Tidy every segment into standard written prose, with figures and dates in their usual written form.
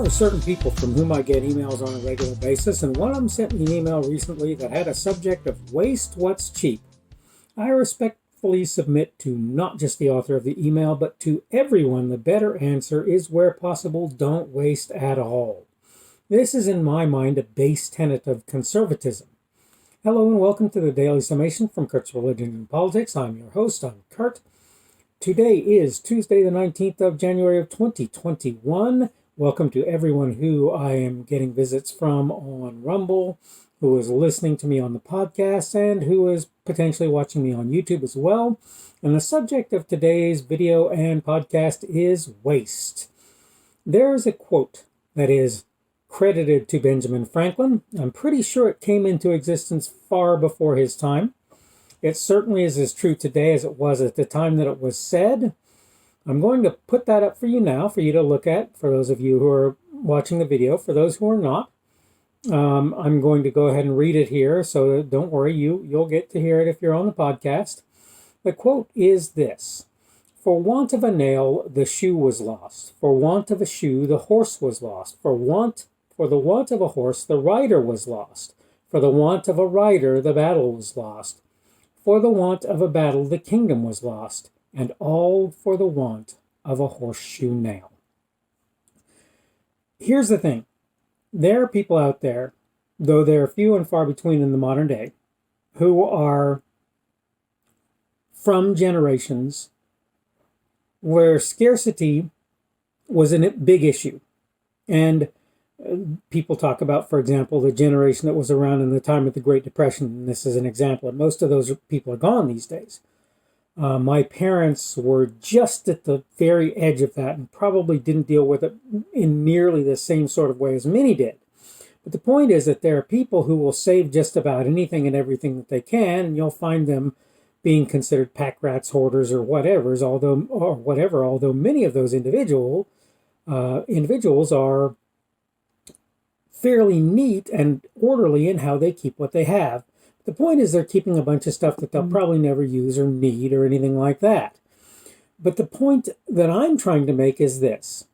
are certain people from whom I get emails on a regular basis, and one of them sent me an email recently that had a subject of waste what's cheap. I respectfully submit to not just the author of the email, but to everyone the better answer is, where possible, don't waste at all. This is, in my mind, a base tenet of conservatism. Hello and welcome to the Daily Summation from Kurt's Religion and Politics. I'm your host, I'm Kurt. Today is Tuesday the 19th of January of 2021. Welcome to everyone who I am getting visits from on Rumble, who is listening to me on the podcast, and who is potentially watching me on YouTube as well. And the subject of today's video and podcast is waste. There's a quote that is credited to Benjamin Franklin. I'm pretty sure it came into existence far before his time. It certainly is as true today as it was at the time that it was said. I'm going to put that up for you now for you to look at, for those of you who are watching the video. For those who are not, I'm going to go ahead and read it here, so don't worry, you'll get to hear it if you're on the podcast. The quote is this: "For want of a nail, the shoe was lost. For want of a shoe, the horse was lost. For the want of a horse, the rider was lost. For the want of a rider, the battle was lost. For the want of a battle, the kingdom was lost. And all for the want of a horseshoe nail." Here's the thing. There are people out there, though they're few and far between in the modern day, who are from generations where scarcity was a big issue. And people talk about, for example, the generation that was around in the time of the Great Depression. And this is an example. And most of those people are gone these days. My parents were just at the very edge of that and probably didn't deal with it in nearly the same sort of way as many did. But the point is that there are people who will save just about anything and everything that they can, and you'll find them being considered pack rats, hoarders, or whatever, although many of those individuals are fairly neat and orderly in how they keep what they have. The point is they're keeping a bunch of stuff that they'll probably never use or need or anything like that. But the point that I'm trying to make is this.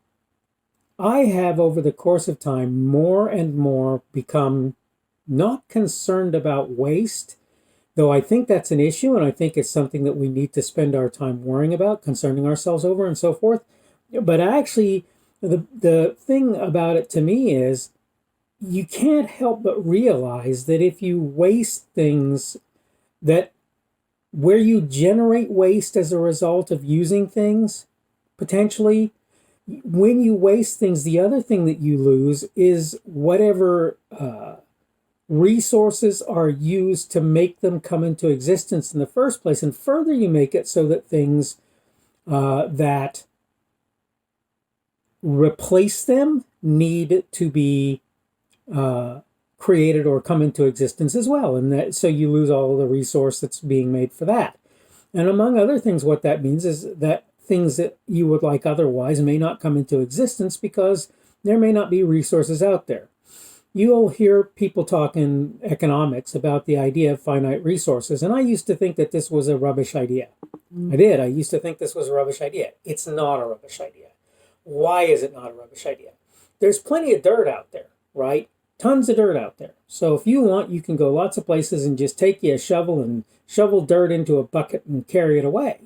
I have, over the course of time, more and more become not concerned about waste, though I think that's an issue, and I think it's something that we need to spend our time worrying about, concerning ourselves over, and so forth. But actually, the thing about it to me is, you can't help but realize that if you waste things, that where you generate waste as a result of using things, potentially, when you waste things, the other thing that you lose is whatever resources are used to make them come into existence in the first place. And further, you make it so that things that replace them need to be created or come into existence as well, and so you lose all of the resource that's being made for that. And among other things, what that means is that things that you would like otherwise may not come into existence because there may not be resources out there. You'll hear people talk in economics about the idea of finite resources, and I used to think that this was a rubbish idea. I used to think this was a rubbish idea. It's not a rubbish idea. Why is it not a rubbish idea? There's plenty of dirt out there, right? Tons of dirt out there. So if you want, you can go lots of places and just take you a shovel and shovel dirt into a bucket and carry it away.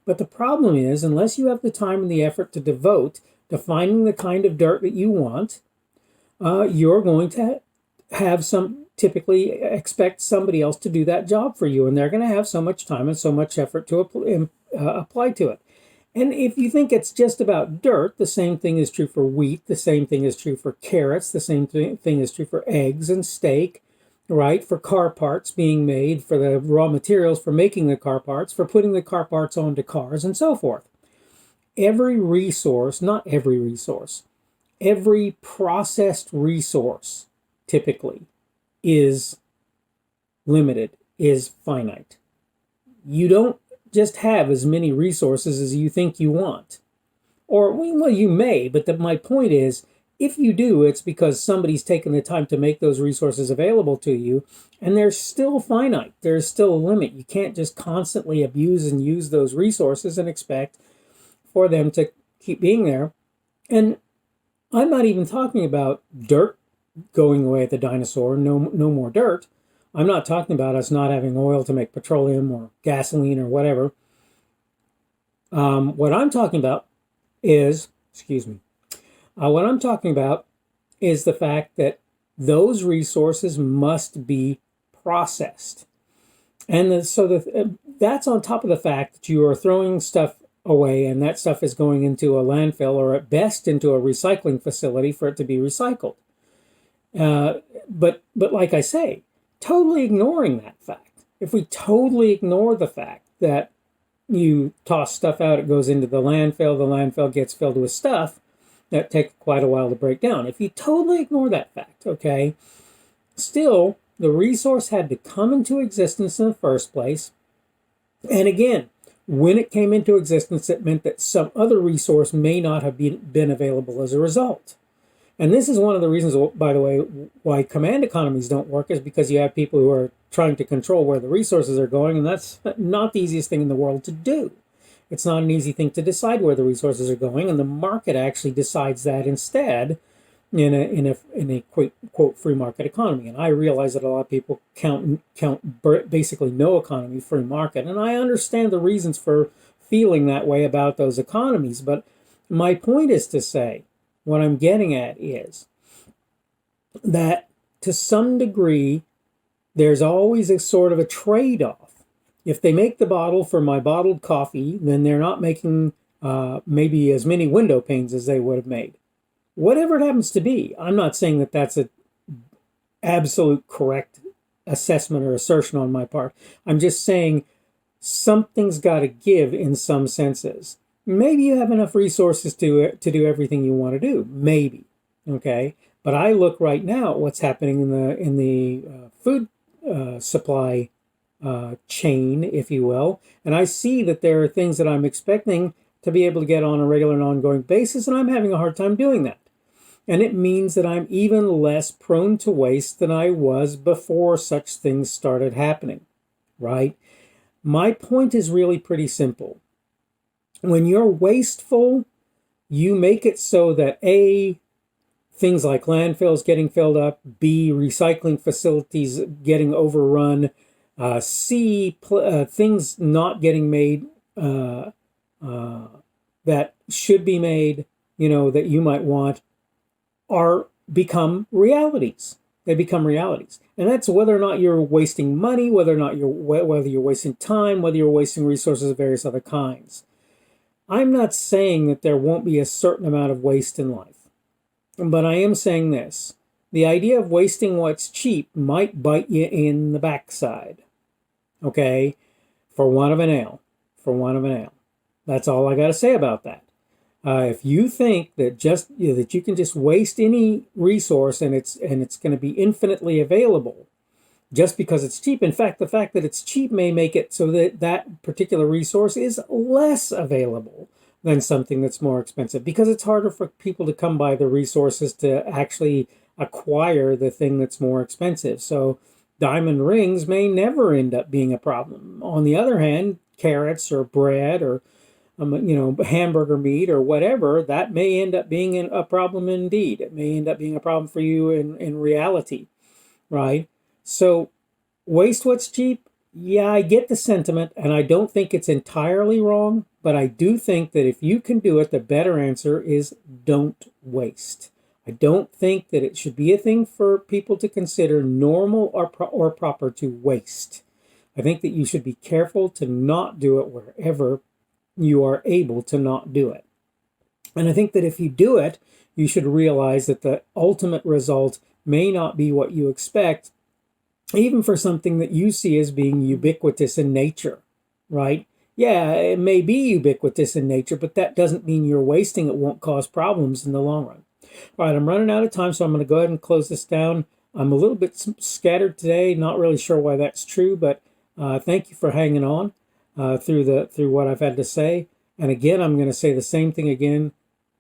But the problem is, unless you have the time and the effort to devote to finding the kind of dirt that you want, you're going to typically expect somebody else to do that job for you. And they're going to have so much time and so much effort to apply to it. And if you think it's just about dirt, the same thing is true for wheat, the same thing is true for carrots, the same thing is true for eggs and steak, right? For car parts being made, for the raw materials for making the car parts, for putting the car parts onto cars, and so forth. Every resource, not every resource, every processed resource typically is limited, is finite. You don't just have as many resources as you think you want. Or, well, you may, but my point is, if you do, it's because somebody's taken the time to make those resources available to you, and they're still finite. There's still a limit. You can't just constantly abuse and use those resources and expect for them to keep being there. And I'm not even talking about dirt going away at the dinosaur, no more dirt. I'm not talking about us not having oil to make petroleum or gasoline or whatever. What I'm talking about is, excuse me, what I'm talking about is the fact that those resources must be processed. And that's on top of the fact that you are throwing stuff away and that stuff is going into a landfill or at best into a recycling facility for it to be recycled. But like I say, totally ignoring that fact. If we totally ignore the fact that you toss stuff out, it goes into the landfill gets filled with stuff that takes quite a while to break down. If you totally ignore that fact, okay, still, the resource had to come into existence in the first place. And again, when it came into existence, it meant that some other resource may not have been available as a result. And this is one of the reasons, by the way, why command economies don't work, is because you have people who are trying to control where the resources are going, and that's not the easiest thing in the world to do. It's not an easy thing to decide where the resources are going, and the market actually decides that instead in a quote free market economy. And I realize that a lot of people count basically no economy free market, and I understand the reasons for feeling that way about those economies. But my point is to say, what I'm getting at is that to some degree, there's always a sort of a trade-off. If they make the bottle for my bottled coffee, then they're not making maybe as many window panes as they would have made. Whatever it happens to be, I'm not saying that that's an absolute correct assessment or assertion on my part. I'm just saying something's got to give in some senses. Maybe you have enough resources to do everything you want to do. Maybe, okay. But I look right now at what's happening in the food supply chain, if you will, and I see that there are things that I'm expecting to be able to get on a regular and ongoing basis, and I'm having a hard time doing that. And it means that I'm even less prone to waste than I was before such things started happening, right? My point is really pretty simple. When you're wasteful, you make it so that A, things like landfills getting filled up, B, recycling facilities getting overrun, C, things not getting made that should be made, that you might want, become realities. They become realities. And that's whether or not you're wasting money, whether you're wasting time, whether you're wasting resources of various other kinds. I'm not saying that there won't be a certain amount of waste in life, but I am saying this. The idea of wasting what's cheap might bite you in the backside, okay? For want of a nail. That's all I got to say about that. If you think that that you can just waste any resource and it's going to be infinitely available just because it's cheap. In fact, the fact that it's cheap may make it so that that particular resource is less available than something that's more expensive, because it's harder for people to come by the resources to actually acquire the thing that's more expensive. So diamond rings may never end up being a problem. On the other hand, carrots or bread or hamburger meat or whatever, that may end up being a problem indeed. It may end up being a problem for you in reality, right? So waste what's cheap. Yeah, I get the sentiment, and I don't think it's entirely wrong, but I do think that if you can do it, the better answer is don't waste. I don't think that it should be a thing for people to consider normal or proper to waste. I think that you should be careful to not do it wherever you are able to not do it. And I think that if you do it, you should realize that the ultimate result may not be what you expect, even for something that you see as being ubiquitous in nature, right? Yeah, it may be ubiquitous in nature, but that doesn't mean you're wasting it won't cause problems in the long run. All right, I'm running out of time, so I'm going to go ahead and close this down. I'm a little bit scattered today, not really sure why that's true, but thank you for hanging on through what I've had to say. And again, I'm going to say the same thing again.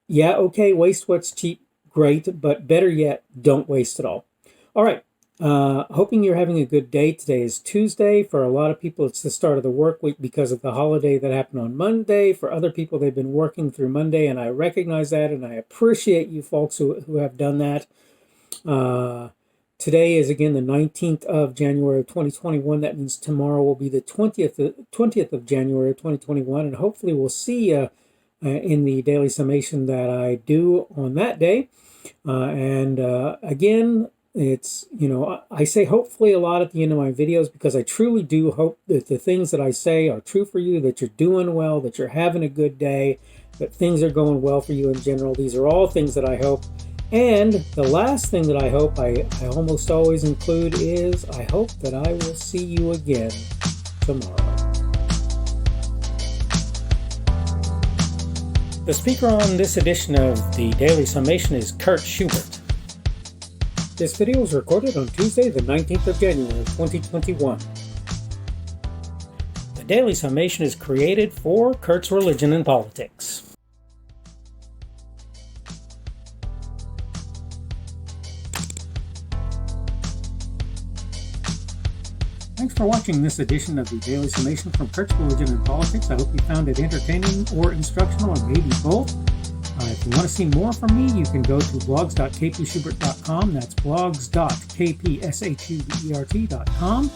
Yeah, okay, waste what's cheap, great, but better yet, don't waste it all. All right, Hoping you're having a good day. Today is Tuesday. For a lot of people, it's the start of the work week because of the holiday that happened on Monday. For other people, they've been working through Monday, and I recognize that, and I appreciate you folks who have done that. Today is, again, the 19th of January of 2021. That means tomorrow will be the 20th of January of 2021, and hopefully we'll see you in the daily summation that I do on that day. Again, it's, I say hopefully a lot at the end of my videos because I truly do hope that the things that I say are true for you, that you're doing well, that you're having a good day, that things are going well for you in general. These are all things that I hope. And the last thing that I hope I almost always include is I hope that I will see you again tomorrow. The speaker on this edition of the Daily Summation is Kurt Schubert. This video was recorded on Tuesday, the 19th of January, 2021. The Daily Summation is created for Kurt's Religion and Politics. Thanks for watching this edition of the Daily Summation from Kurt's Religion and Politics. I hope you found it entertaining or instructional, or maybe both. If you want to see more from me, you can go to blogs.kpschubert.com. That's blogs.kpschubert.com.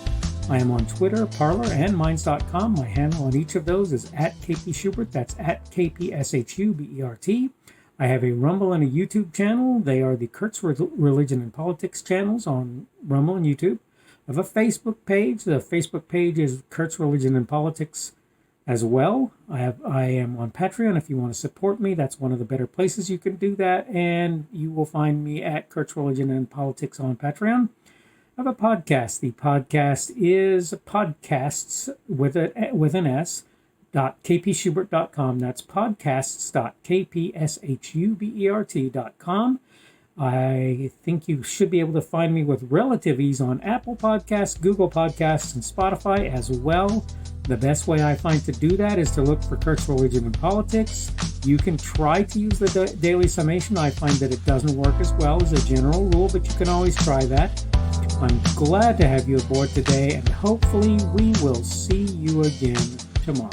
I am on Twitter, Parler, and Minds.com. My handle on each of those is @kpschubert. That's @kpschubert. I have a Rumble and a YouTube channel. They are the Kurt's Religion and Politics channels on Rumble and YouTube. I have a Facebook page. The Facebook page is Kurt's Religion and Politics as well. I am on Patreon. If you want to support me, that's one of the better places you can do that. And you will find me at Kurt's Religion and Politics on Patreon. I have a podcast. The podcast is podcasts with an S, .kpschubert.com. That's podcasts.kpschubert.com. I think you should be able to find me with relative ease on Apple Podcasts, Google Podcasts, and Spotify as well. The best way I find to do that is to look for Kurt's Religion and Politics. You can try to use the Daily Summation. I find that it doesn't work as well as a general rule, but you can always try that. I'm glad to have you aboard today, and hopefully we will see you again tomorrow.